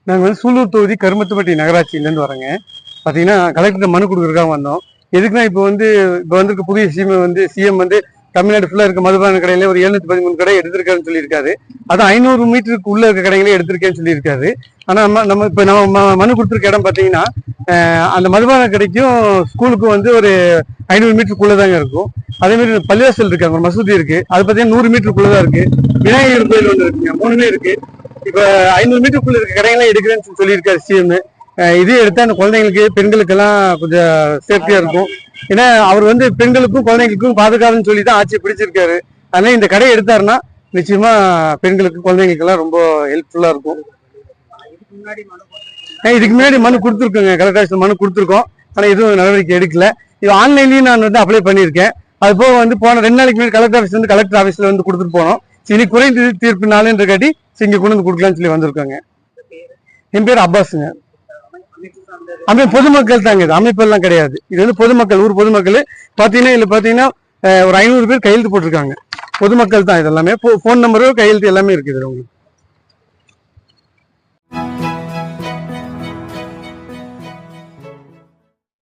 நாங்கள் வந்து சூலூர் தொகுதி கருமத்துப்பட்டி நகராட்சியிலேருந்து வரோங்க. பார்த்தீங்கன்னா கலெக்டர் மனு கொடுக்குறதுக்காக வந்தோம். எதுக்குன்னா இப்போ வந்திருக்க புதிய சிஎம் வந்து தமிழ்நாடு ஃபுல்லாக இருக்க மதுபான கடையில ஒரு 713 கடை எடுத்திருக்காருன்னு சொல்லியிருக்காரு. அதான் 500 மீட்டருக்கு உள்ள இருக்க கடைகளே எடுத்திருக்கேன்னு சொல்லியிருக்காரு. ஆனால் நம்ம மனு கொடுத்துருக்க இடம் பார்த்தீங்கன்னா அந்த மதுபான கடைக்கும் ஸ்கூலுக்கும் வந்து ஒரு 500 மீட்டருக்குள்ளதாங்க இருக்கும். அதே மாதிரி பள்ளிவாசல் இருக்காங்க, ஒரு மசூதி இருக்கு, அது பார்த்தீங்கன்னா 100 மீட்டருக்குள்ளதான் இருக்கு. விநாயகர் கோயில் ஒன்று இருக்குங்க, 3 இருக்கு. இப்ப 500 மீட்டருக்குள்ள இருக்க கடைகள்லாம் எடுக்கிறேன்னு சொல்லியிருக்காரு சிஎம். இதே எடுத்தா அந்த குழந்தைங்களுக்கு பெண்களுக்கெல்லாம் கொஞ்சம் சேஃப்டியா இருக்கும். ஏன்னா அவர் வந்து பெண்களுக்கும் குழந்தைங்களுக்கும் பாதுகாப்புன்னு சொல்லி தான் ஆட்சியை பிடிச்சிருக்காரு. அதனால இந்த கடையை எடுத்தாருன்னா நிச்சயமா பெண்களுக்கு குழந்தைங்களுக்கு எல்லாம் ரொம்ப ஹெல்ப்ஃபுல்லா இருக்கும். இதுக்கு முன்னாடி மனு கொடுத்துருக்கோங்க, கலெக்டர் ஆஃபீஸ்ல மனு கொடுத்துருக்கோம். ஆனா எதுவும் நடவடிக்கை எடுக்கல. இது ஆன்லைன்லயும் நான் வந்து அப்ளை பண்ணியிருக்கேன். அது போக வந்து போன 2 நாளைக்கு முன்னாடி கலெக்டர் ஆஃபீஸ்ல வந்து கொடுத்துட்டு போனோம். இனி குறைந்த தீர்ப்பு நாளுன்ற காட்டி இங்க கொண்டு வந்து கொடுக்கலாம்னு சொல்லி வந்திருக்காங்க. என் பேர் அப்பாஸுங்க. பொதுமக்கள் தாங்க, இது அமைப்பு எல்லாம் கிடையாது. இது வந்து பொதுமக்கள், ஊர் பொதுமக்கள் பாத்தீங்கன்னா ஒரு 500 பேர் கையெழுத்து போட்டிருக்காங்க. பொதுமக்கள் தான் இதெல்லாமே. போன் நம்பரும் கையெழுத்து எல்லாமே இருக்குது உங்களுக்கு.